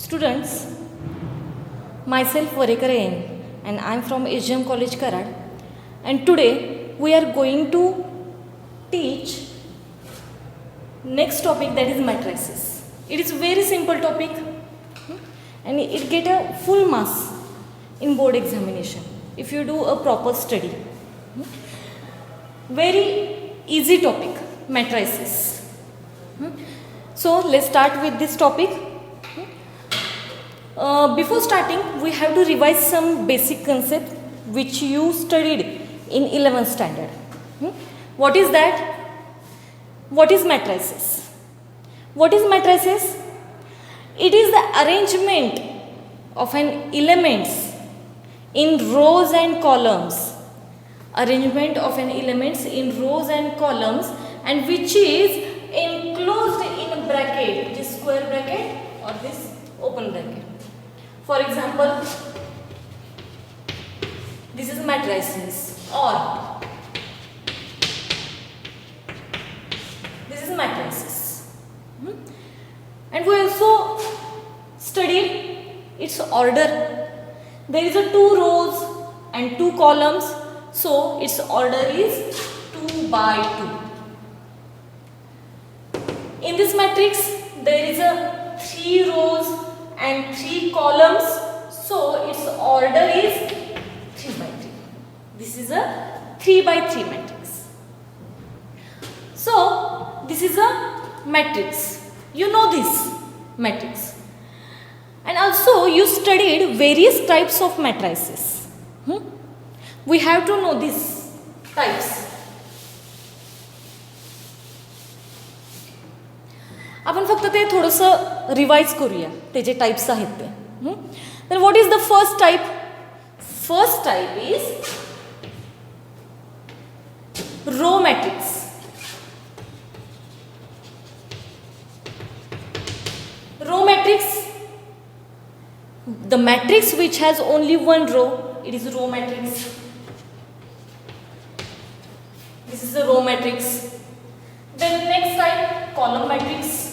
Students, myself Varekar N and I am from SGM College Karad, and today we are going to teach next topic, that is matrices. It is very simple topic and it get a full marks in board examination if you do a proper study. Very easy topic, matrices. So let's start with this topic. Before starting, we have to revise some basic concept which you studied in 11th standard. What is that? What is matrices? What is matrices? It is the arrangement of an elements in rows and columns. Arrangement of an elements in rows and columns, and which is enclosed in a bracket, which is square bracket or this open bracket. For example, this is matrices, or this is matrices. And we also studied its order. There is a 2 rows and 2 columns, so its order is 2 by 2. In this matrix, there is a 3 rows and 3 columns, so its order is 3 by 3. This is a 3 by 3 matrix. So this is a matrix. You know this matrix. And also you studied various types of matrices. We have to know these types. आपण फक्त ते थोडंसं revise करूया, ते जे types आहेत ते. तर what is the first type? First type is row matrix. Row matrix, the matrix which has only one row, it is row matrix. This is a row matrix. Then next type, column matrix.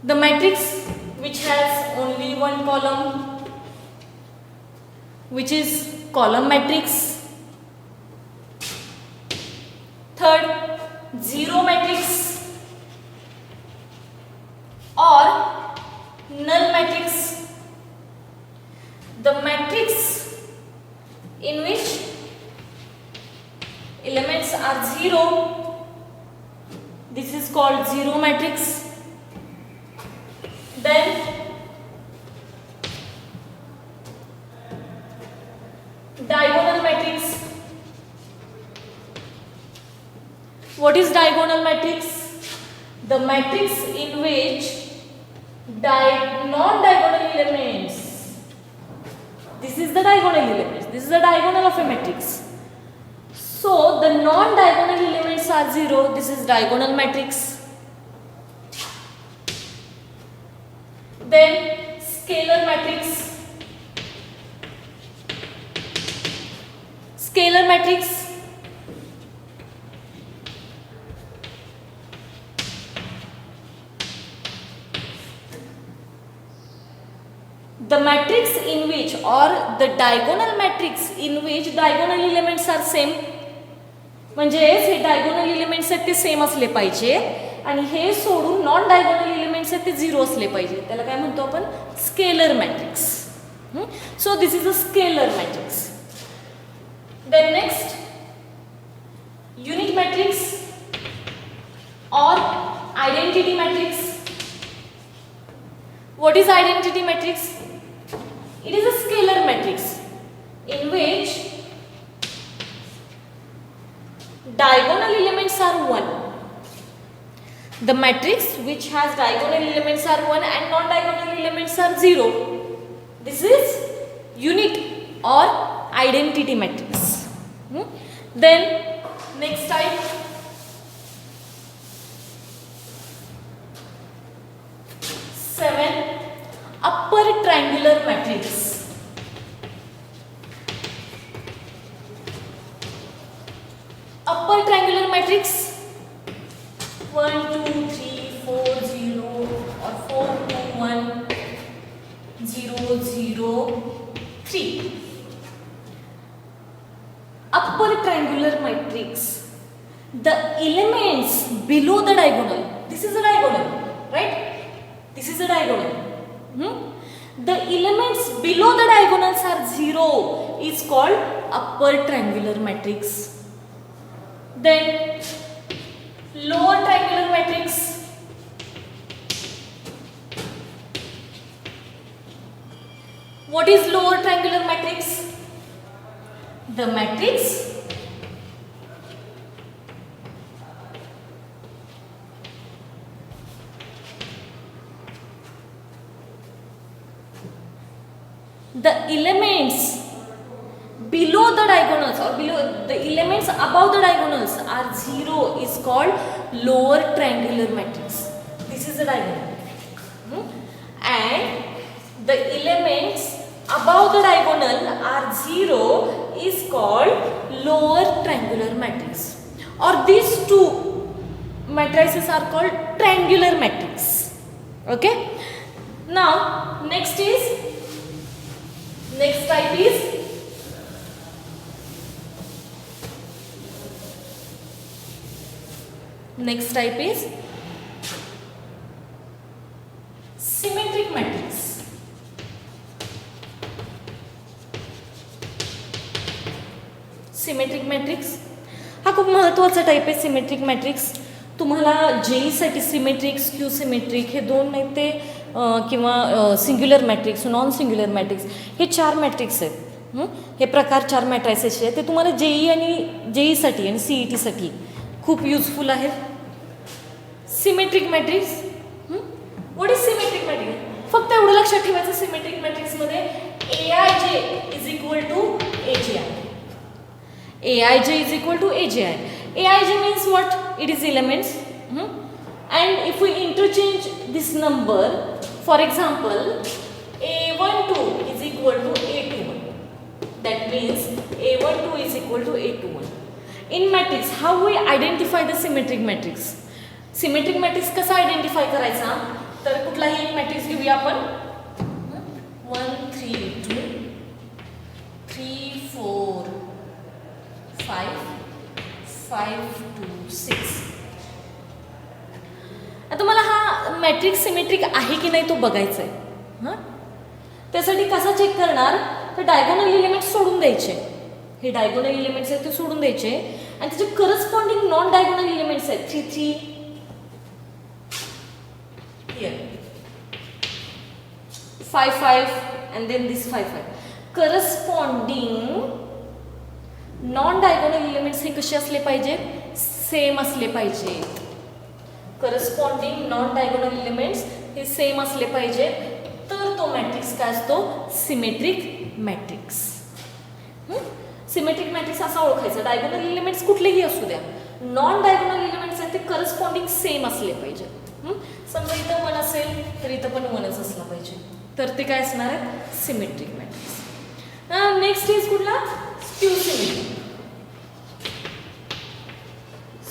The matrix which has only one column, which is column matrix. Third, zero matrix or null matrix. The matrix in which elements are zero, this is called zero matrix. Then diagonal matrix. What is diagonal matrix? The matrix in which non-diagonal elements, this is the diagonal elements, this is the diagonal of a matrix. So the non-diagonal elements are zero, this is diagonal matrix. Then scalar matrix. Scalar matrix. The matrix in which, or the diagonal matrix in which diagonal elements are same. म्हणजे हे diagonal elements आहेत ते same असले पाहिजे आणि हे सोडून non diagonal elements आहेत ते zero असले पाहिजे. त्याला काय म्हणतो आपण? Scalar matrix. So this is a scalar matrix. Then next, unit matrix और identity matrix. What is identity matrix? It is a scalar matrix in which diagonal elements are 1. The matrix which has diagonal elements are 1 and non-diagonal elements are 0. This is unit or identity matrix. Then next type, upper triangular matrix. Upper triangular matrix 1, 2, 3, triangular matrix, the elements below the diagonal, this is a diagonal, right? This is a diagonal. The elements below the diagonals are 0 is called upper triangular matrix. Then lower triangular matrix. What is lower triangular matrix? The matrix the elements below the diagonals or below the elements above the diagonals are 0 is called lower triangular matrix. This is the diagonal. And the elements above the diagonal are 0 is called lower triangular matrix. Or these two matrices are called triangular matrix. Okay. Now next type is symmetric matrix. Symmetric matrix हा खूप महत्त्वाचा type आहे. Symmetric matrix तुम्हाला जेईसाठी symmetric, skew symmetric हे दोन नाही ते किंवा singular matrix, non singular matrix हे 4 मॅट्रिक्स आहेत. हे प्रकार 4 मॅट्रायसेसचे आहेत. ते तुम्हाला जेई आणि जेईसाठी आणि सीईटीसाठी खूप युजफुल आहेत. Symmetric matrix, what is symmetric matrix? फक्त एवढं लक्षात ठेवायचं सिमेट्रिक मॅट्रिक्समध्ये AIJ is equal to AJI. AIJ is equal to AJI. AIJ means what? It is elements. And if we interchange this number, for example, A12 is equal to A21. That means A12 is equal to A21. In matrix, how we identify the symmetric matrix? Symmetric matrix कसा identify करायचा? तर कुठलाही एक matrix घेऊया आपण. 1 3 2 3 4 5 5 2 6. आता तुम्हाला हा मॅट्रिक्स सिमेट्रिक आहे की नाही तो बघायचा आहे. त्यासाठी कसा चेक करणार? तर डायगोनल एलिमेंट्स सोडून द्यायचे. हे डायगोनल एलिमेंट्स आहेत ते सोडून द्यायचे आणि त्याचे करस्पॉन्डिंग नॉन डायगोनल एलिमेंट्स आहेत 3 3 here 5 5 and then this 5 5. Corresponding non diagonal elements हे कसे असले पाहिजेत? सेम असले पाहिजेत. करस्पॉन्डिंग नॉन डायगोनल एलिमेंट्स हे सेम असले पाहिजेत तर तो मॅट्रिक्स काय असतो? Symmetric matrix. सिमेट्रिक मॅट्रिक्स असा ओळखायचा. डायगोनल एलिमेंट्स कुठलेही असू द्या, नॉन डायगोनल एलिमेंट्स आहेत ते करस्पॉन्डिंग सेम असले पाहिजेत. समजा इथं 1 असेल तर इथं पण 1च असला पाहिजे, तर ते काय असणार आहे? Symmetric matrix. नेक्स्ट इज कुठला? Skew symmetry.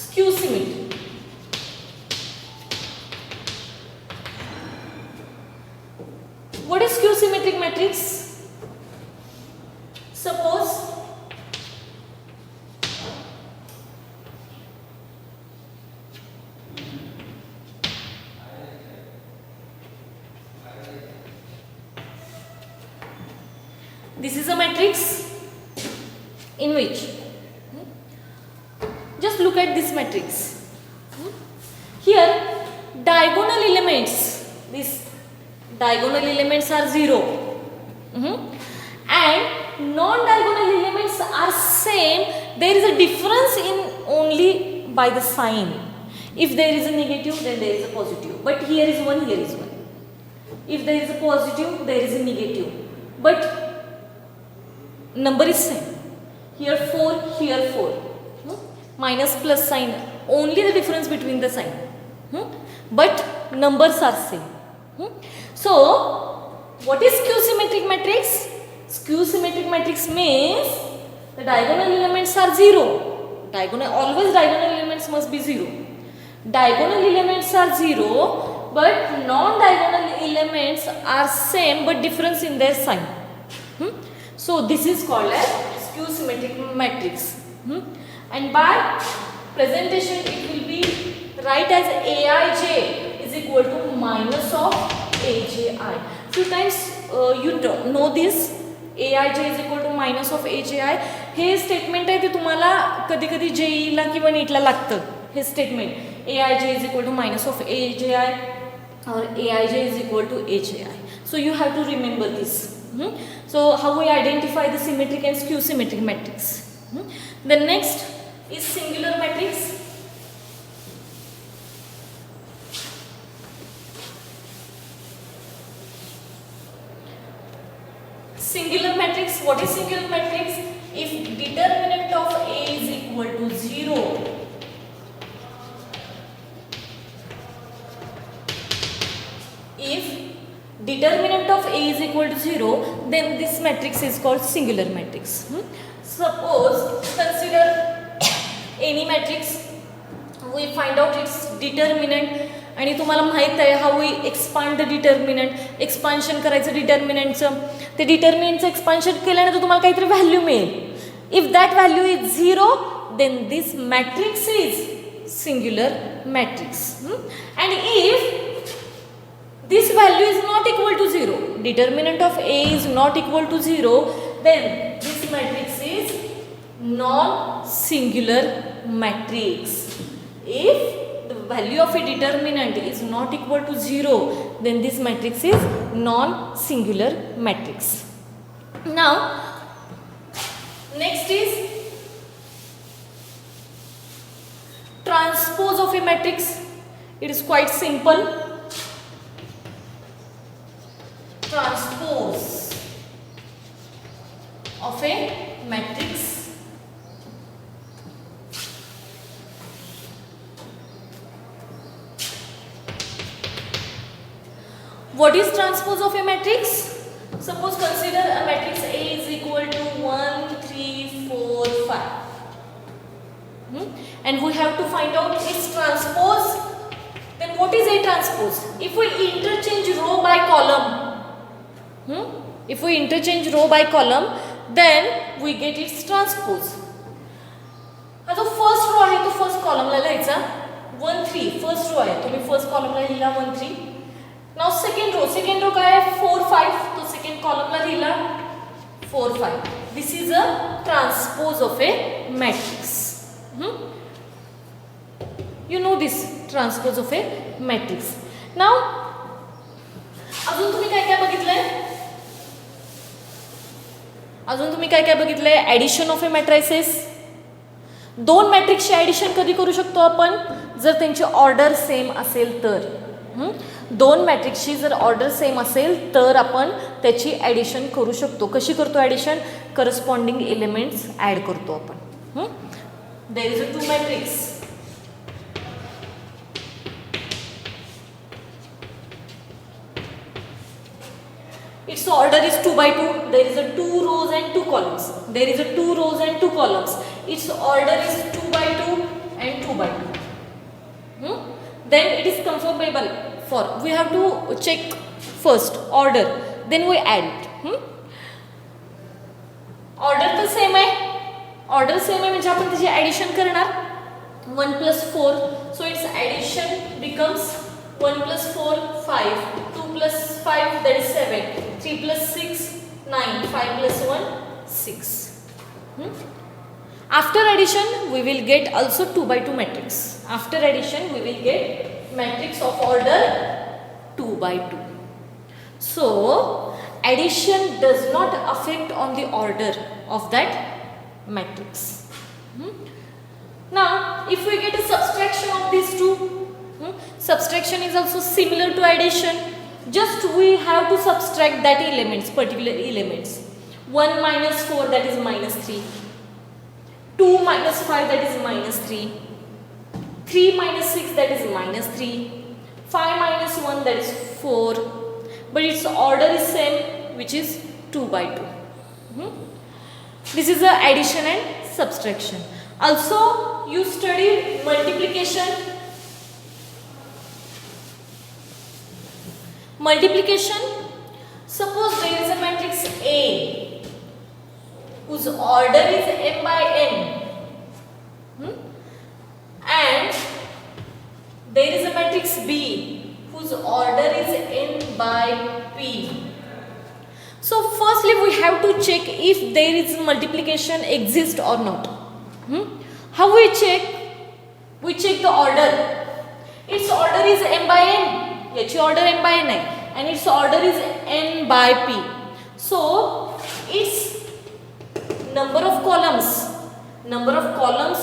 Skew symmetry. What is skew symmetric matrix? Suppose this is a matrix in which just look at this matrix. Here diagonal elements, these diagonal elements are 0 and non-diagonal elements are same. There is a difference in only by the sign. If there is a negative, then there is a positive, but here is 1, here is 1. If there is a positive, there is a negative, but number is same. Here 4, here 4. Minus plus sign, only the difference between the sign. But numbers are same. So, what is skew symmetric matrix? Skew symmetric matrix means the diagonal elements are 0. Always diagonal elements must be 0. Diagonal elements are 0, but non-diagonal elements are same but difference in their sign. So, this is called as skew symmetric matrix. And by presentation it will be write as Aij is equal to minus of Abi. Few times you know this Aij is equal to minus of Abi. हे statement आहे ते तुम्हाला कधी कधी जेईला किंवा नीटला लागतं हे statement Aij is equal to minus of Abi or Aij is equal to Hi. So you have to remember this. So how we identify the symmetric and skew symmetric matrix. The next is singular matrix. Singular matrix, what is singular matrix? If determinant of A is equal to 0, if determinant of A is equal to 0, then this matrix is called singular matrix. Suppose consider any matrix, we find out its determinant आणि तुम्हाला माहित आहे how we expand the determinant, expansion करायचं डिटर्मिनंटचं, ते डिटर्मिनंटचं expansion केल्यानंतर तुम्हाला काहीतरी व्हॅल्यू मिळेल. If that value is 0 then this matrix is singular matrix. And if this value is not equal to 0, determinant of A is not equal to 0, then this matrix is non-singular matrix. If the value of a determinant is not equal to 0, then this matrix is non-singular matrix. Now next is transpose of a matrix. It is quite simple. Transpose of a matrix. What is transpose of a matrix? Suppose consider a matrix A is equal to 1, 3, 4, 5. And we have to find out its transpose. Then what is A transpose? If we interchange row by column, if we interchange row by column, then we get its transpose. आता first row आहे तो first कॉलमला लिहायचा 1 3. First row आहे तुम्ही first कॉलमला लिहिला 1 3. Now second row काय आहे 4 5. तो सेकंड कॉलमला लिहिला 4 5. This is a transpose of A matrix. You know this transpose of a matrix. Now अजून तुम्ही काय काय बघितलंय? अजून तुम्ही काय काय बघितलंय? Addition of A matrices. दोन मॅट्रिक्सची ॲडिशन कधी करू शकतो आपण? जर त्यांची ऑर्डर सेम असेल तर. दोन मॅट्रिक्सची जर ऑर्डर सेम असेल तर आपण त्याची ॲडिशन करू शकतो. कशी करतो ॲडिशन? करस्पॉन्डिंग एलिमेंट्स ॲड करतो आपण. There is a two matrix. Its order is 2 by 2. There is a 2 rows and 2 columns. There is a 2 rows and 2 columns. Its order is 2 by 2 and 2 by 2. Then it is conformable for. We have to check first order. Then we add it. Order तर same आहे. Order same आहे म्हणजे आपण त्याची addition करणार 1 plus 4. So its addition becomes 1 plus 4 5. 2 plus 5 that is 7. 3 plus 6 9. 5 plus 1 6. After addition we will get also 2 by 2 matrix. After addition we will get matrix of order 2 by 2. So addition does not affect on the order of that matrix. Now if we get a subtraction of these two, subtraction is also similar to addition. Just we have to subtract that elements, particular elements. 1 minus 4 that is minus 3. 2 minus 5 that is minus 3. 3 minus 6 that is minus 3. 5 minus 1 that is 4. But its order is same, which is 2 by 2. This is the addition and subtraction. Also you studied multiplication. Multiplication. Suppose there is a matrix A whose order is m by n. matrix B whose order is n by p. So firstly we have to check if there is multiplication exist or not. How we check? We check the order. Its order is m by n. याची order m by n आहे and its order is n by p. So its number of columns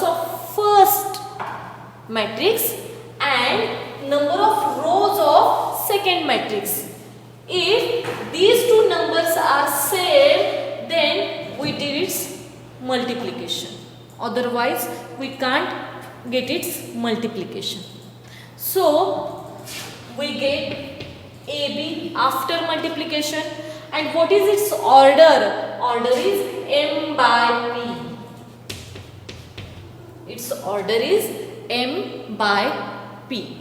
of first matrix and number of rows of second matrix. If these two numbers are same, then we did its multiplication. Otherwise, we can't get its multiplication. So, we get AB after multiplication. And what is its order? Order is m by p. Its order is m by p.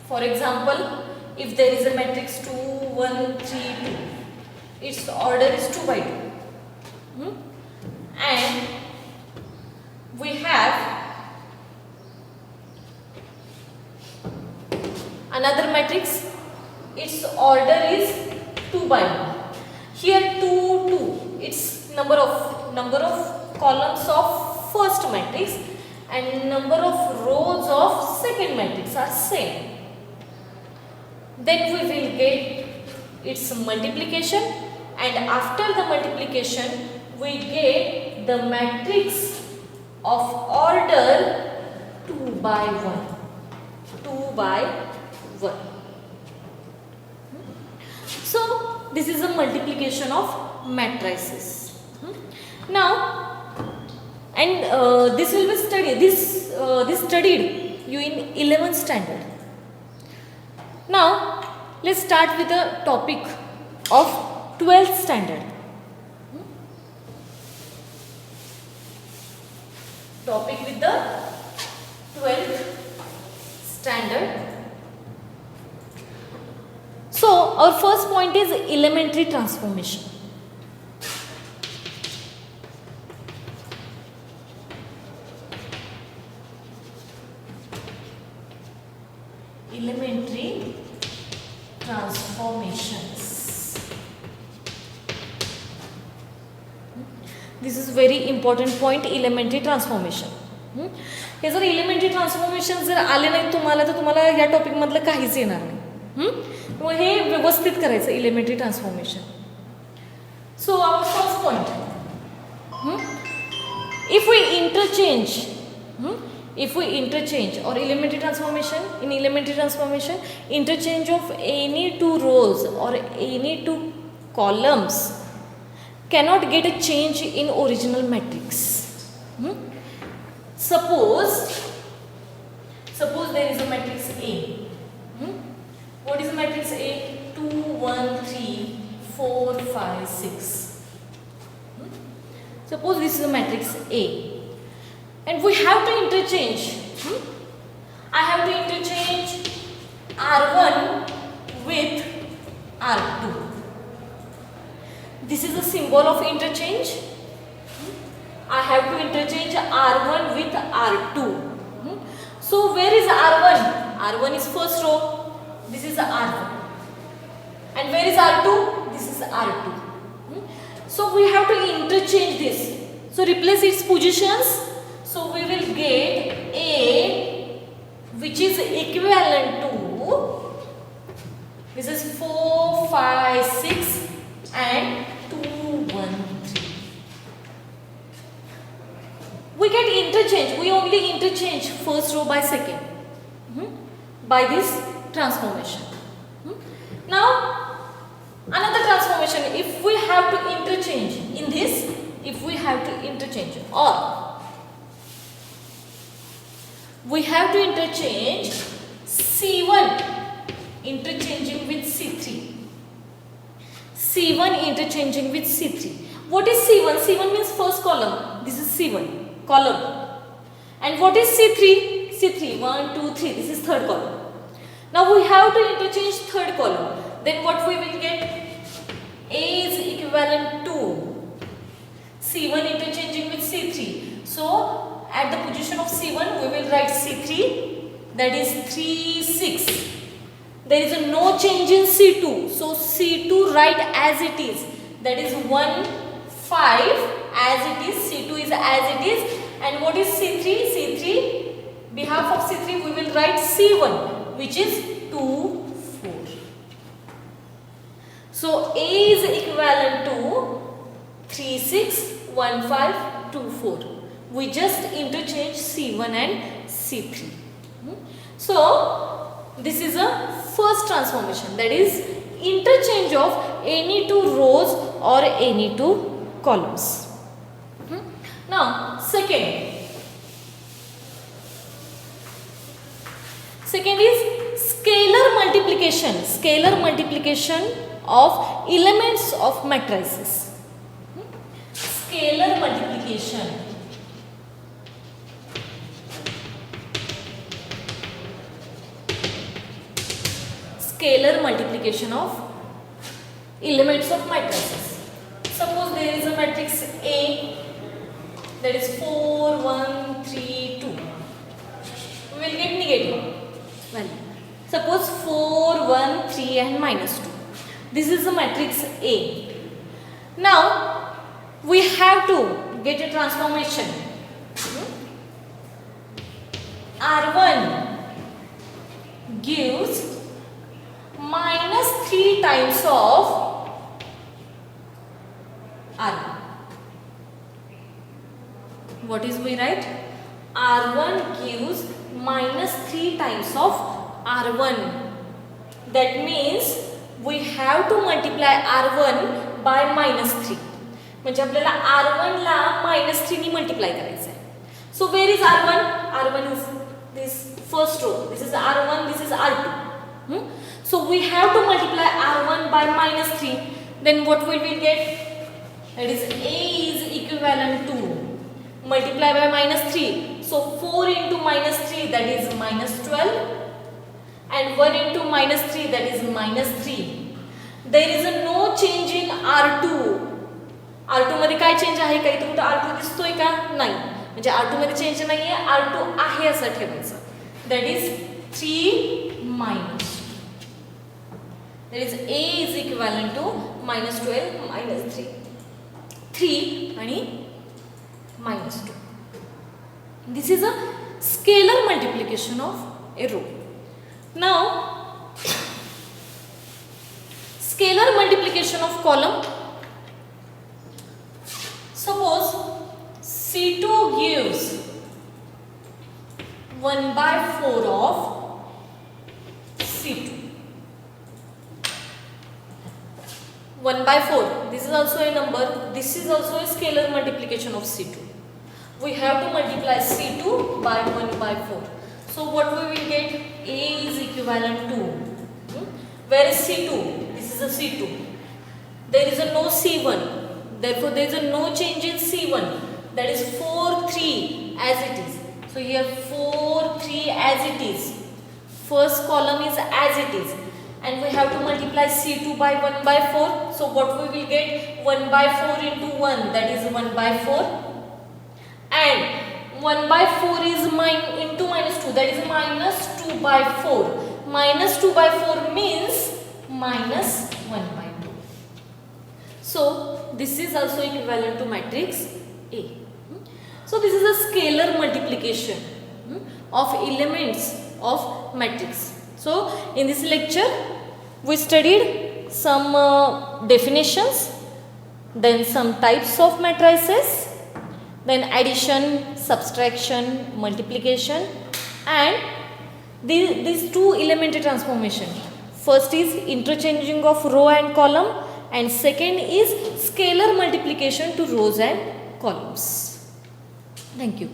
For example, if there is a matrix 2, 1, 3, 2, its order is 2 by 2. And we have another matrix, its order is 2 by 1. Here 2, 2, its number of columns of first matrix and number of rows of second matrix are same. Then we will get its multiplication, and after the multiplication we get the matrix of order 2 by 1. 2 by 1. So this is a multiplication of matrices. Now, and this will be studied. This studied you in 11th standard. Now, let's start with the topic of 12th standard. Topic with the 12th standard. So, our first point is elementary transformation. Elementary transformations. This is very important point, elementary transformation. हे जर elementary transformation जर आले नाही तुम्हाला तर तुम्हाला या topic मधलं काहीच येणार नाही. मग हे व्यवस्थित करायचं elementary transformation. So our first point, if we interchange or elementary transformation, in elementary transformation, interchange of any two rows or any two columns cannot get a change in original matrix. Suppose there is a matrix A. What is the matrix A? 2, 1, 3, 4, 5, 6. Suppose this is a matrix A. And we have to interchange. I have to interchange R1 with R2. This is the symbol of interchange. I have to interchange R1 with R2. So where is R1? R1 is first row. This is R1. And where is R2? This is R2. So we have to interchange this. So replace its positions. So we will get A, which is equivalent to, this is 4, 5, 6 and 2, 1, 3. We get interchange. We only interchange first row by second by this transformation. Now another transformation, if we have to interchange in this, if we have to interchange or we have to interchange C1 interchanging with C3. C1 interchanging with C3. What is C1? C1 means first column. This is C1 column. And what is C3? C3, 1, 2, 3. This is third column. Now we have to interchange third column. Then what we will get? A is equivalent to C1 interchanging with C3. So at the position of C1 we will write C3 that is 3, 6. There is no change in C2. So C2 write as it is. That is 1, 5 as it is. C2 is as it is. And what is C3? C3, behalf of C3 we will write C1, which is 2, 4. So A is equivalent to 3, 6, 1, 5, 2, 4. We just interchange C1 and C3. So this is a first transformation, that is interchange of any two rows or any two columns. Now second is scalar multiplication. Scalar multiplication of elements of matrices. Scalar multiplication. Scalar multiplication of elements of matrices. Suppose there is a matrix A, that is 4, 1, 3, 2. We will get negative value. Suppose 4, 1, 3 and minus 2. This is the matrix A. Now we have to get a transformation. R1 gives minus 3 times of R1. What is we write? R1 gives minus 3 times of R1. That means we have to multiply R1 by minus 3. म्हणजे आपल्याला R1 ला minus 3 नी multiply करायचं आहे. So where is R1? R1 is this first row. This is R1, this is R2. So we have to multiply R1 by minus 3. Then what will we get? That is A is equivalent to multiply by minus 3. So 4 into minus 3, that is minus 12. And 1 into minus 3, that is minus 3. There is no change in R2. R2 मध्ये काय change आहे? काही तुमचा R2 दिसतोय का? नाही. म्हणजे R2 मध्ये चेंज नाहीये, R2 आहे असं ठेवायचं. That is 3 minus. That is A is equivalent to minus 12 minus 3. 3 आणि minus 2. This is a scalar multiplication of a row. Now, scalar multiplication of column. Suppose C2 gives 1 by 4 of C2. 1 by 4. This is also a number. This is also a scalar multiplication of C2. We have to multiply C2 by 1 by 4. So what we will get? A is equivalent to, where is C2? This is a C2. There is a no C1. Therefore there is a no change in C1. That is 4, 3 as it is. So here 4, 3 as it is. First column is as it is. And we have to multiply C2 by 1 by 4. So what we will get? 1 by 4 into 1, that is 1 by 4. And 1 by 4 is into minus 2, that is minus 2 by 4. Minus 2 by 4 means minus 1 by 2. So this is also equivalent to matrix A. So this is a scalar multiplication of elements of matrix. So in this lecture we studied some definitions, then some types of matrices, then addition, subtraction, multiplication, and these two elementary transformation. First is interchanging of row and column, and second is scalar multiplication to rows and columns. Thank you.